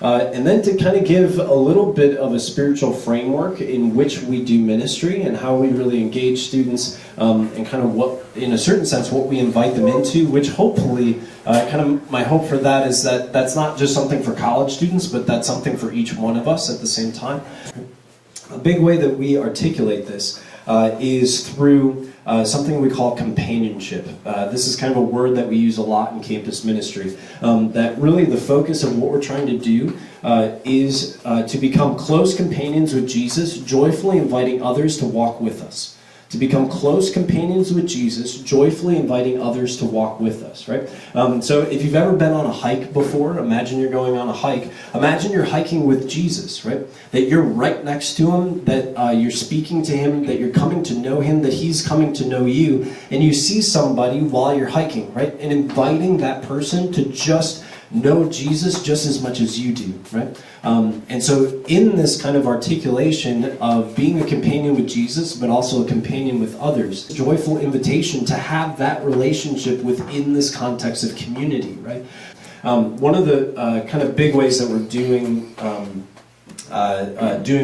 and then to kind of give a little bit of a spiritual framework in which we do ministry and how we really engage students, and kind of what, in a certain sense, what we invite them into, which hopefully, kind of my hope for that is that that's not just something for college students, but that's something for each one of us at the same time. A big way that we articulate this is through something we call companionship. This is kind of a word that we use a lot in campus ministry. That really the focus of what we're trying to do is to become close companions with Jesus, joyfully inviting others to walk with us. To become close companions with Jesus, joyfully inviting others to walk with us, right? So if you've ever been on a hike before, imagine you're going on a hike. Imagine you're hiking with Jesus, right? That you're right next to him, that you're speaking to him, that you're coming to know him, that he's coming to know you, and you see somebody while you're hiking, right? And inviting that person to just know Jesus just as much as you do, right? And so in this kind of articulation of being a companion with Jesus, but also a companion with others, joyful invitation to have that relationship within this context of community, right? One of the kind of big ways that we're doing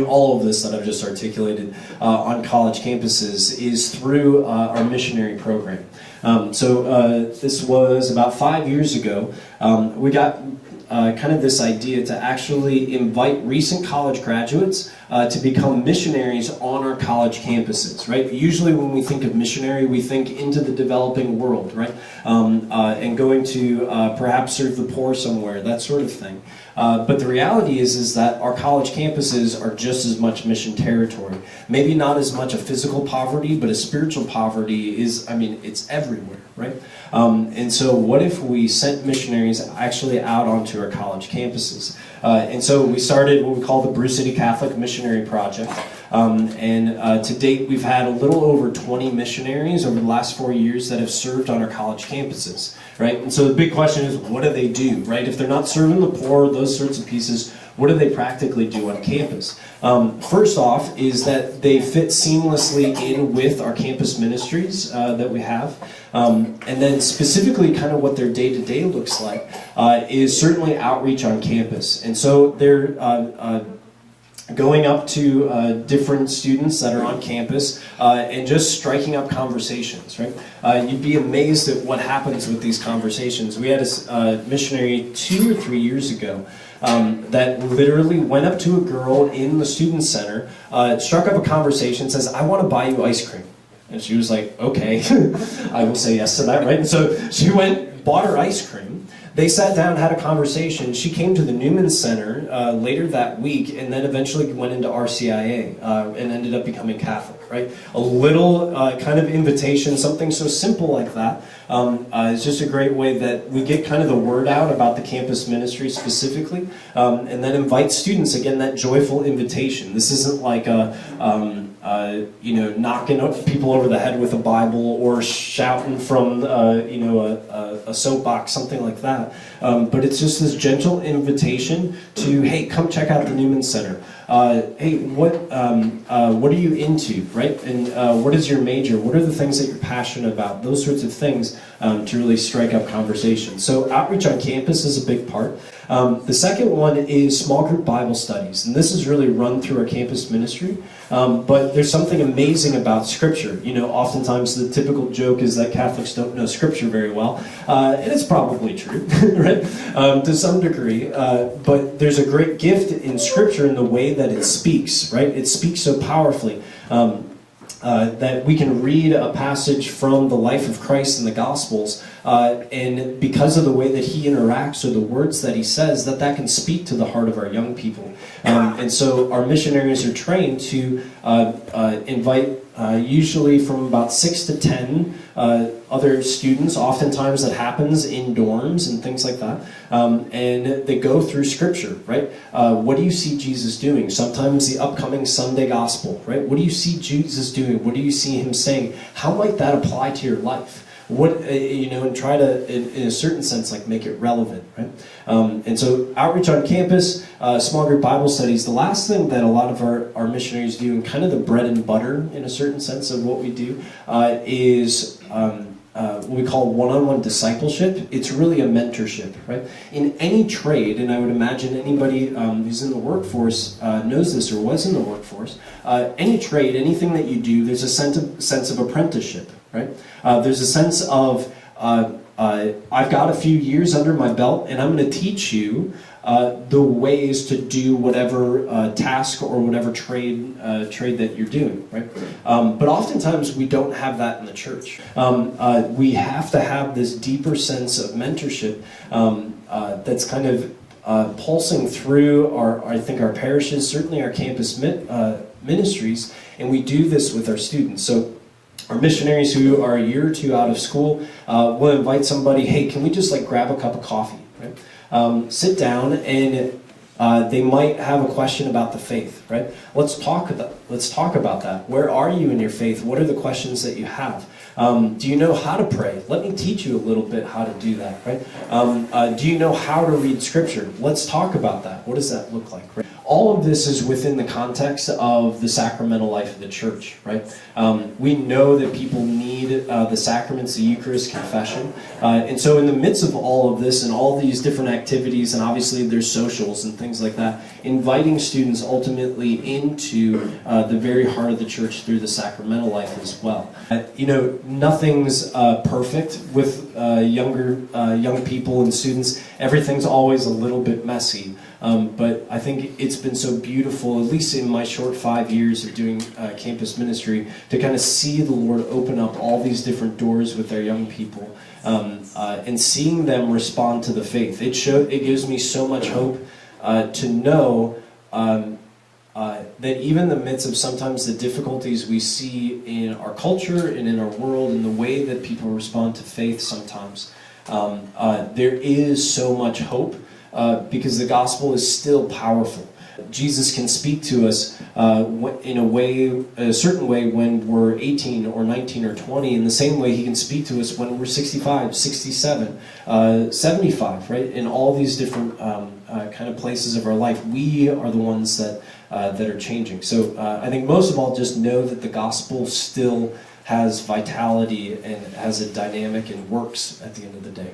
all of this that I've just articulated on college campuses is through our missionary program. This was about 5 years ago. We got kind of this idea to actually invite recent college graduates to become missionaries on our college campuses, right? Usually when we think of missionary, we think into the developing world, right? And going to perhaps serve the poor somewhere, that sort of thing. But the reality is that our college campuses are just as much mission territory. Maybe not as much a physical poverty, but a spiritual poverty is, I mean, it's everywhere, right? And so what if we sent missionaries actually out onto our college campuses? And so we started what we call the Brew City Catholic Missionary Project. To date, we've had a little over 20 missionaries over the last 4 years that have served on our college campuses, right? And so the big question is, what do they do, right? If they're not serving the poor, those sorts of pieces, what do they practically do on campus? First off is that they fit seamlessly in with our campus ministries that we have. And then specifically kind of what their day-to-day looks like is certainly outreach on campus. And so they're going up to different students that are on campus and just striking up conversations, right? You'd be amazed at what happens with these conversations. We had a missionary 2 or 3 years ago that literally went up to a girl in the student center, struck up a conversation, says, "I want to buy you ice cream." And she was like, "Okay, I will say yes to that," right? And so she went, bought her ice cream. They sat down, had a conversation. She came to the Newman Center later that week, and then eventually went into RCIA and ended up becoming Catholic, right? A little kind of invitation, something so simple like that, is just a great way that we get kind of the word out about the campus ministry specifically, and then invite students, again, that joyful invitation. This isn't like knocking people over the head with a Bible or shouting from, a soapbox, something like that. But it's just this gentle invitation to, hey, come check out the Newman Center. Hey, what are you into, right? And what is your major? What are the things that you're passionate about? Those sorts of things to really strike up conversations. So outreach on campus is a big part. The second one is small group Bible studies, and this is really run through our campus ministry. But there's something amazing about Scripture. You know, oftentimes the typical joke is that Catholics don't know Scripture very well, and it's probably true, right? To some degree. But there's a great gift in Scripture in the way that it speaks, right? It speaks so powerfully. That we can read a passage from the life of Christ in the Gospels, and because of the way that he interacts or the words that he says, that can speak to the heart of our young people. And so our missionaries are trained to invite usually from about 6 to 10 other students. Oftentimes that happens in dorms and things like that. And they go through Scripture, right? What do you see Jesus doing? Sometimes the upcoming Sunday Gospel, right? What do you see Jesus doing? What do you see him saying? How might that apply to your life? What, and try to, in a certain sense, like make it relevant, right? And so outreach on campus, small group Bible studies. The last thing that a lot of our missionaries do, and kind of the bread and butter in a certain sense of what we do, is what we call one-on-one discipleship. It's really a mentorship, right? In any trade, and I would imagine anybody who's in the workforce knows this or was in the workforce, any trade, anything that you do, there's a sense of apprenticeship, right? There's a sense of, I've got a few years under my belt and I'm going to teach you the ways to do whatever task or whatever trade that you're doing, right? But oftentimes we don't have that in the church. We have to have this deeper sense of mentorship that's kind of pulsing through I think our parishes, certainly our campus ministries, and we do this with our students. So our missionaries who are a year or two out of school will invite somebody, hey, can we just like grab a cup of coffee, right? Sit down, and they might have a question about the faith, right? Let's talk about that. Where are you in your faith? What are the questions that you have? Do you know how to pray? Let me teach you a little bit how to do that, right? Do you know how to read scripture? Let's talk about that. What does that look like, right? All of this is within the context of the sacramental life of the church, right? We know that people need the sacraments, the Eucharist, confession. And so in the midst of all of this and all these different activities, and obviously there's socials and things like that, inviting students ultimately into the very heart of the church through the sacramental life as well. Nothing's perfect with young people and students. Everything's always a little bit messy. But I think it's been so beautiful, at least in my short 5 years of doing campus ministry, to kind of see the Lord open up all these different doors with our young people, and seeing them respond to the faith. It gives me so much hope to know that even in the midst of sometimes the difficulties we see in our culture and in our world and the way that people respond to faith sometimes, there is so much hope. Because the gospel is still powerful. Jesus can speak to us in a certain way when we're 18 or 19 or 20, in the same way he can speak to us when we're 65, 67, 75, right? In all these different kind of places of our life, we are the ones that are changing. So I think most of all, just know that the gospel still has vitality and has a dynamic and works at the end of the day.